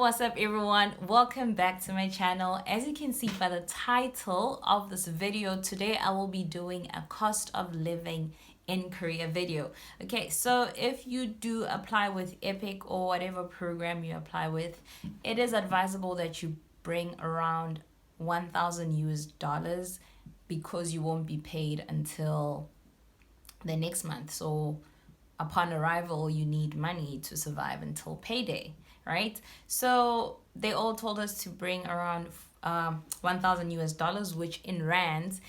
what's up everyone? Welcome back to my channel. As you can see by the title of this video, today I will be doing a cost of living in Korea video. Okay, so if you do apply with Epic or whatever program you apply with, it is advisable that you bring around 1,000 US dollars because you won't be paid until the next month. So upon arrival, you need money to survive until payday, right? So they all told us to bring around 1,000 US dollars, which in rands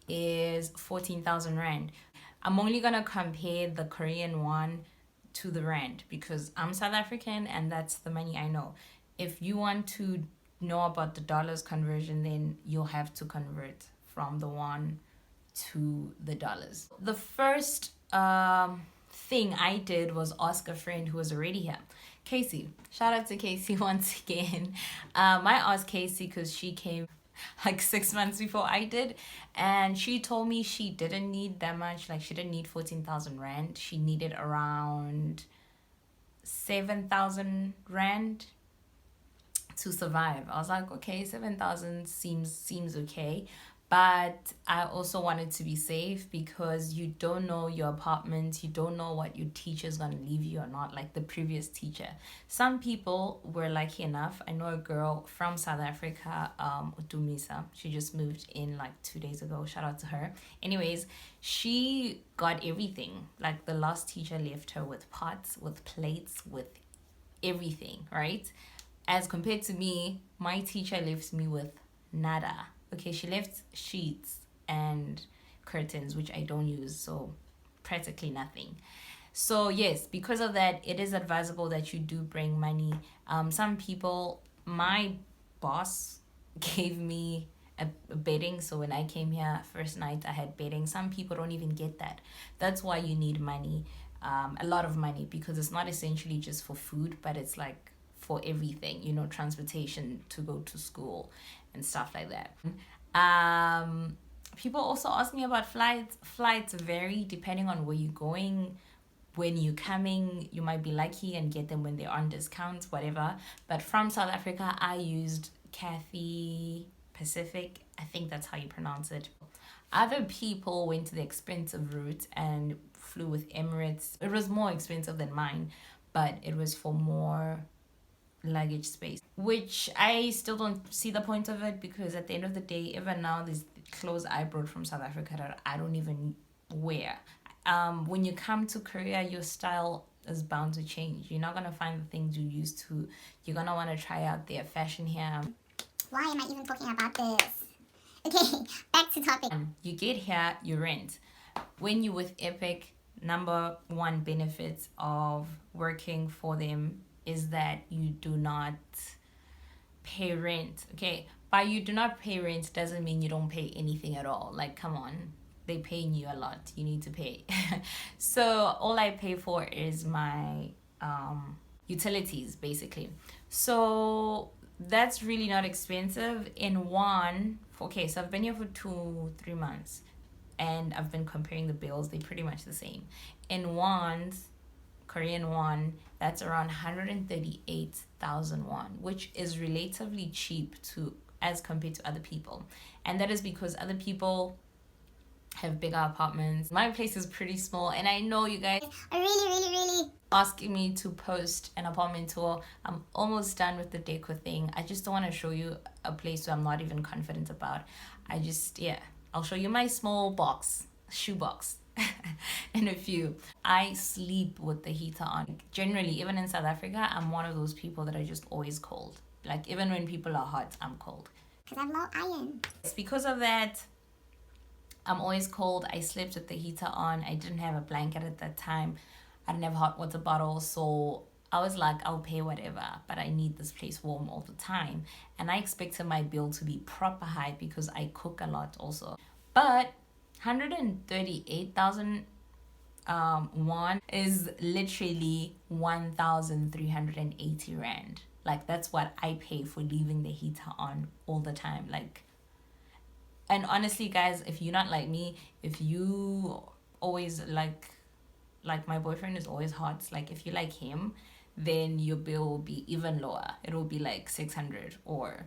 is 14,000 rand. I'm only gonna compare the Korean won to the rand because I'm South African and that's the money I know. If you want to know about the dollars conversion, then you'll have to convert from the won to the dollars. The first thing I did was ask a friend who was already here, Casey. Shout out to Casey once again. I asked Casey because she came like 6 months before I did, and she told me she didn't need that much. Like, she didn't need 14,000 rand. She needed around 7,000 rand to survive. I was like, okay, 7,000 seems okay. But I also wanted to be safe because you don't know your apartment, you don't know what your teacher is going to leave you or not, like the previous teacher. Some people were lucky enough. I know a girl from South Africa, Utumisa. She just moved in like 2 days ago. Shout out to her. Anyways, she got everything. Like, the last teacher left her with pots, with plates, with everything, right? As compared to me, my teacher left me with nada. Okay, she left sheets and curtains, which I don't use, so practically nothing. So yes, because of that, it is advisable that you do bring money. Some people, my boss gave me a bedding, so when I came here first night I had bedding. Some people don't even get that. That's why you need money, a lot of money, because it's not essentially just for food, but it's like for everything, you know, transportation to go to school and stuff like that. People also ask me about flights. Flights vary depending on where you're going. When you're coming, you might be lucky and get them when they're on discounts, whatever. But from South Africa, I used Cathay Pacific. I think that's how you pronounce it. Other people went to the expensive route and flew with Emirates. It was more expensive than mine, but it was for more luggage space, which I still don't see the point of it, because at the end of the day, even now, there's clothes I brought from South Africa that I don't even wear. When you come to Korea, your style is bound to change. You're not gonna find the things you used to. You're gonna want to try out their fashion here. Why am I even talking about this? Okay, back to topic. You get here, you rent. When you're with Epic, number one benefits of working for them is that you do not pay rent. Okay, but you do not pay rent doesn't mean you don't pay anything at all. Like, come on, they paying you a lot, you need to pay. So all I pay for is my utilities, basically. So that's really not expensive. In one, okay, so I've been here for 3 months and I've been comparing the bills. They're pretty much the same. In ones, Korean won, that's around 138,000 won, which is relatively cheap to as compared to other people. And that is because other people have bigger apartments. My place is pretty small, and I know you guys are really asking me to post an apartment tour. I'm almost done with the decor thing. I just don't want to show you a place where I'm not even confident about. I'll show you my small box, shoebox. And a few. I sleep with the heater on. Generally, even in South Africa, I'm one of those people that are just always cold. Like, even when people are hot, I'm cold. Because I'm low iron. It's because of that, I'm always cold. I slept with the heater on. I didn't have a blanket at that time. I didn't have a hot water bottle. So I was like, I'll pay whatever, but I need this place warm all the time. And I expected my bill to be proper high because I cook a lot also. But 138,000 won is literally 1,380 rand. Like, that's what I pay for leaving the heater on all the time. Like, and honestly guys, if you're not like me, if you always like my boyfriend is always hot, like if you like him, then your bill will be even lower. It will be like 600 or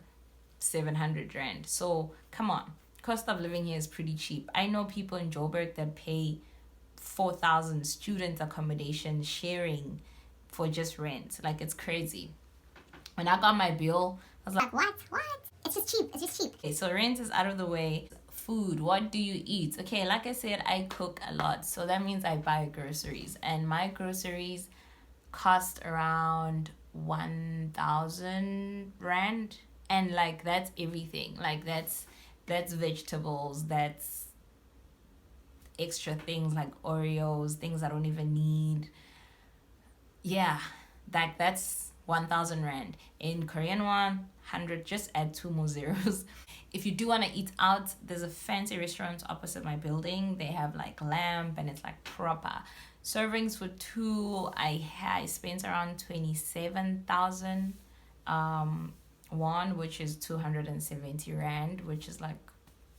700 rand. So come on, cost of living here is pretty cheap. I know people in Joburg that pay 4,000 student accommodation sharing for just rent. Like, it's crazy. When I got my bill, I was like, what? It's just cheap. okay, so rent is out of the way. Food, what do you eat? Okay, like I said, I cook a lot, so that means I buy groceries, and my groceries cost around 1,000 rand, and like that's everything. Like that's vegetables, that's extra things like Oreos, things I don't even need. Yeah, that's 1,000 rand. In Korean won, 100, just add two more zeros. If you do want to eat out, there's a fancy restaurant opposite my building. They have like lamb and it's like proper. Servings for two, I spent around 27,000 won, which is 270 rand, which is like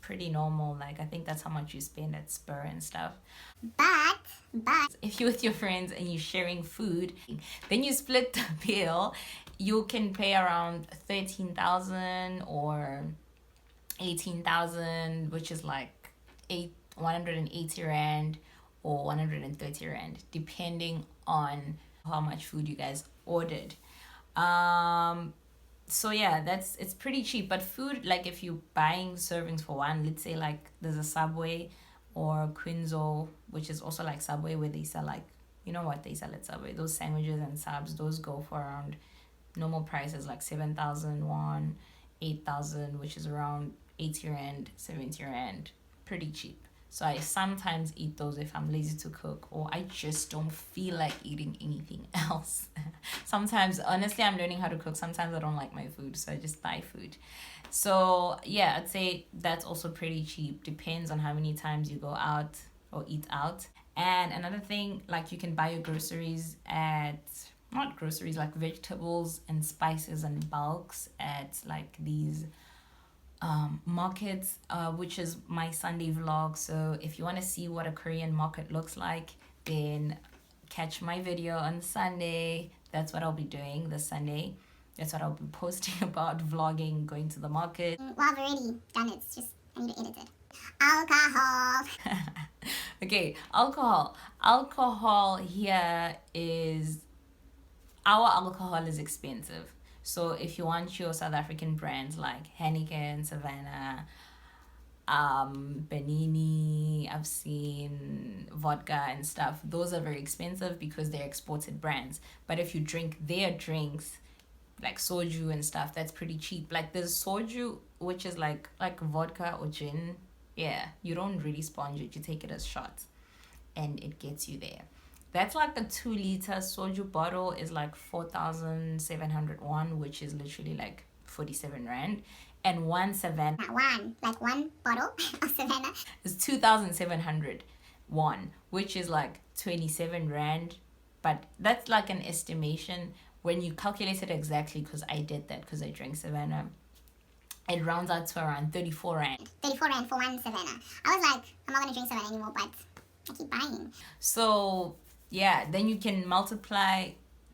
pretty normal. Like, I think that's how much you spend at Spur and stuff. But If you're with your friends and you're sharing food, then you split the bill, you can pay around 13,000 or 18,000, which is like 180 rand or 130 rand, depending on how much food you guys ordered. So yeah, it's pretty cheap. But food, like if you're buying servings for one, let's say like there's a Subway or Quinzo, which is also like Subway, where they sell like, you know what they sell at Subway, those sandwiches and subs, those go for around normal prices like 7,000 won, 8,000, which is around 80 rand, 70 rand, pretty cheap. So I sometimes eat those if I'm lazy to cook or I just don't feel like eating anything else. Sometimes, honestly, I'm learning how to cook. Sometimes I don't like my food, so I just buy food. So yeah, I'd say that's also pretty cheap. Depends on how many times you go out or eat out. And another thing, like you can buy your groceries at, not groceries, like vegetables and spices and bulks at like these markets, which is my Sunday vlog. So if you want to see what a Korean market looks like, then catch my video on Sunday. That's what I'll be doing this Sunday. That's what I'll be posting about, vlogging, going to the market. well, I've already done it. It's just I need to edit it. Alcohol. Okay, alcohol here is, our alcohol is expensive. So if you want your South African brands like Heineken, Savannah, Benini, I've seen vodka and stuff, those are very expensive because they're exported brands. But if you drink their drinks like soju and stuff, that's pretty cheap. Like there's soju, which is like vodka or gin. Yeah, you don't really sponge it, you take it as shots and it gets you there. That's like a 2-liter soju bottle is like 4,700 won, which is literally like 47 rand. And one Savannah one bottle of Savannah is 2,700 won, which is like 27 rand. But that's like an estimation. When you calculate it exactly, because I did that because I drank Savannah, it rounds out to around 34 rand. 34 rand for one Savannah. I was like, I'm not gonna drink Savannah anymore, but I keep buying. So yeah, then you can multiply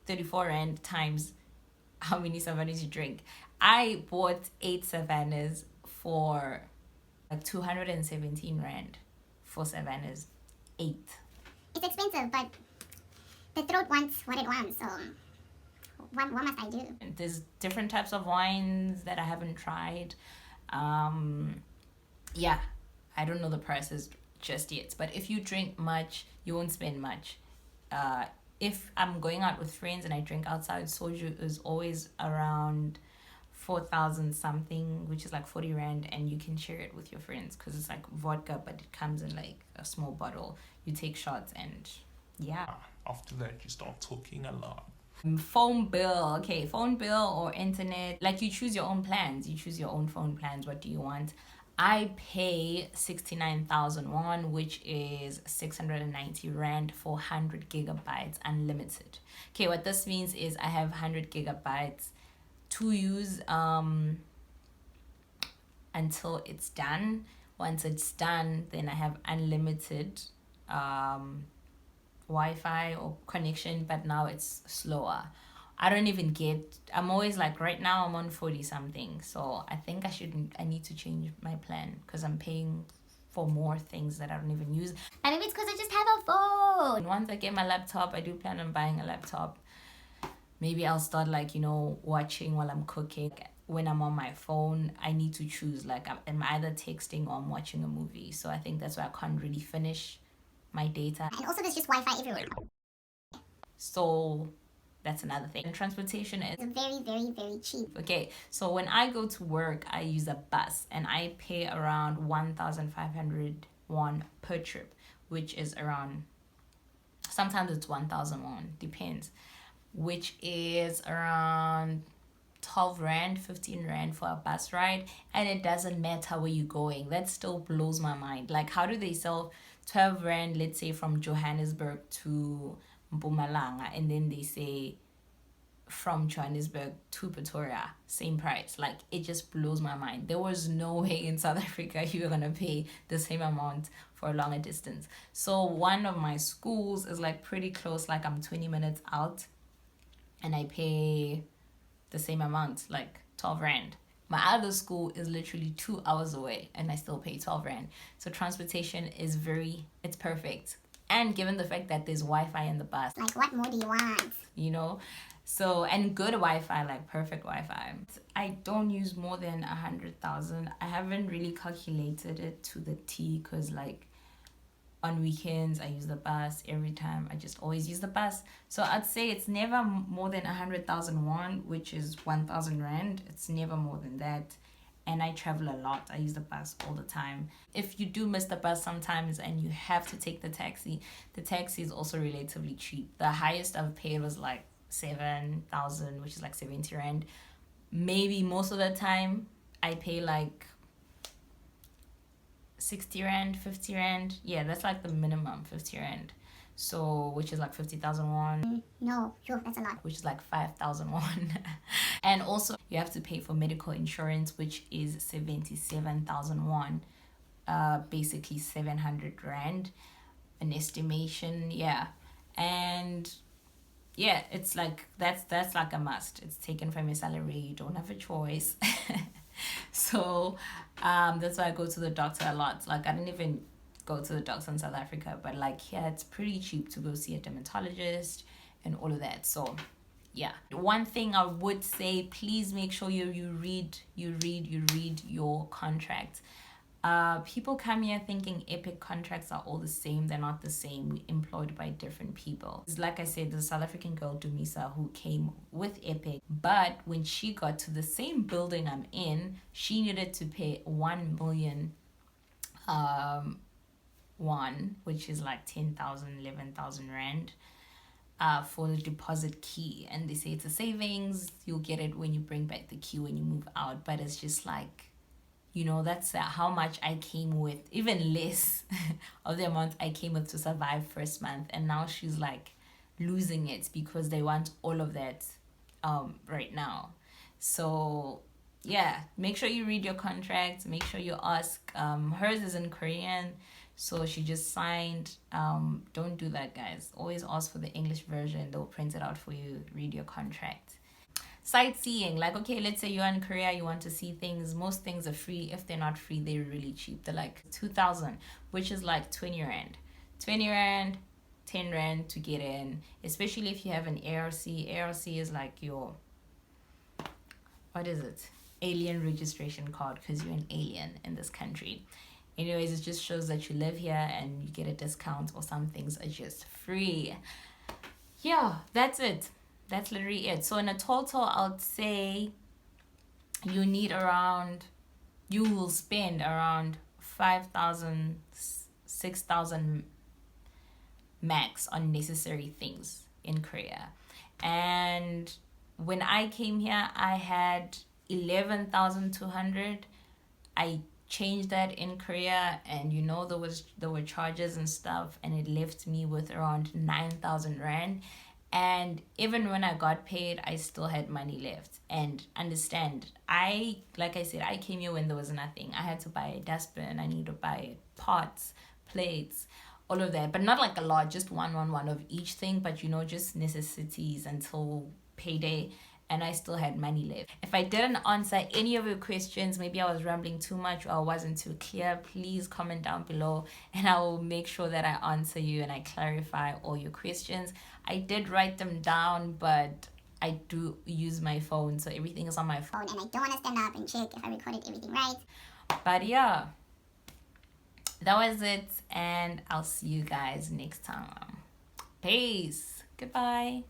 34 rand times how many Savannahs you drink. I bought 8 Savannahs for like 217 rand for Savannahs. 8. It's expensive, but the throat wants what it wants, so what must I do? There's different types of wines that I haven't tried. Yeah, I don't know the prices just yet. But if you drink much, you won't spend much. If I'm going out with friends and I drink outside, soju is always around 4,000 something, which is like 40 rand, and you can share it with your friends because it's like vodka, but it comes in like a small bottle. You take shots and yeah. After that, you start talking a lot. Phone bill. Okay, phone bill or internet. Like you choose your own plans. You choose your own phone plans. What do you want? I pay 69,000 won, which is 690 rand for 100 gigabytes unlimited. Okay, what this means is I have 100 gigabytes to use until it's done. Once it's done, then I have unlimited Wi-Fi or connection, but now it's slower. I don't even get, I'm always like, right now I'm on 40 something, so I think I need to change my plan because I'm paying for more things that I don't even use. And maybe it's because I just have a phone. And once I get my laptop, I do plan on buying a laptop. Maybe I'll start like, watching while I'm cooking. When I'm on my phone, I need to choose, like, I'm either texting or I'm watching a movie. So I think that's why I can't really finish my data. And also there's just Wi-Fi everywhere. So that's another thing. And transportation is It's very, very, very cheap. okay. So when I go to work, I use a bus and I pay around 1,500 won per trip, which is around, sometimes it's 1,000 won, depends, which is around 12 rand, 15 rand for a bus ride. And it doesn't matter where you're going. That still blows my mind. Like, how do they sell 12 rand, let's say from Johannesburg to Mpumalanga, and then they say from Johannesburg to Pretoria, same price? Like, it just blows my mind. There was no way in South Africa you were gonna pay the same amount for a longer distance. So one of my schools is like pretty close, like I'm 20 minutes out, and I pay the same amount, like 12 rand. My other school is literally 2 hours away and I still pay 12 rand. So transportation is it's perfect. And given the fact that there's Wi-Fi in the bus, Like, what more do you want? So, and good Wi-Fi, like perfect Wi-Fi. I don't use more than 100,000. I haven't really calculated it to the T because, like, on weekends I use the bus. Every time I just always use the bus. So I'd say it's never more than 100,000 won, which is 1,000 rand. It's never more than that. And I travel a lot. I use the bus all the time. If you do miss the bus sometimes and you have to take the taxi is also relatively cheap. The highest I've paid was like 7,000, which is like 70 rand. Maybe most of the time I pay like 60 rand, 50 rand. Yeah, that's like the minimum, 50 rand. So, which is like 50,000 won. No, sure, that's a lot. Which is like 5,000 won. And also, you have to pay for medical insurance, which is 77,000 won. Basically 700 rand. An estimation, yeah. And yeah, it's like, that's like a must. It's taken from your salary. You don't have a choice. So that's why I go to the doctor a lot. Like, I don't even go to the doctor in South Africa, but like here it's pretty cheap to go see a dermatologist and all of that. So yeah, one thing I would say, please make sure you read your contract. People come here thinking Epic contracts are all the same. They're not the same. We're employed by different people. Like I said, the South African girl Dumisa who came with Epic, but when she got to the same building I'm in, she needed to pay 1 million won, which is like 10,000, 11,000 rand. For the deposit key, and they say it's a savings, you'll get it when you bring back the key when you move out. But it's just like, that's how much I came with, even less of the amount I came with to survive first month. And now she's like losing it because they want all of that right now. So yeah, make sure you read your contract, make sure you ask. Hers is in Korean, so she just signed. Don't do that, guys. Always ask for the English version. They'll print it out for you. Read your contract. Sightseeing, like, okay, let's say you're in Korea, you want to see things. Most things are free. If they're not free, they're really cheap. They're like 2,000, which is like 20 rand. 20 rand, 10 rand to get in, especially if you have an ARC. ARC is like your, what is it? Alien registration card, because you're an alien in this country. Anyways, it just shows that you live here and you get a discount, or some things are just free. Yeah, that's it. That's literally it. So in a total, I'd say you will spend around 5,000, 6,000 max on necessary things in Korea. And when I came here, I had 11,200. I changed that in Korea, and there were charges and stuff, and it left me with around 9,000 rand. And even when I got paid, I still had money left. And understand, like I said, I came here when there was nothing. I had to buy a dustbin, I need to buy pots, plates, all of that, but not like a lot, just one of each thing, but you know, just necessities until payday. And I still had money left. If I didn't answer any of your questions, maybe I was rambling too much or I wasn't too clear, please comment down below and I will make sure that I answer you and I clarify all your questions. I did write them down, but I do use my phone, so everything is on my phone. And I don't want to stand up and check if I recorded everything right. But yeah, that was it, and I'll see you guys next time. Peace. Goodbye.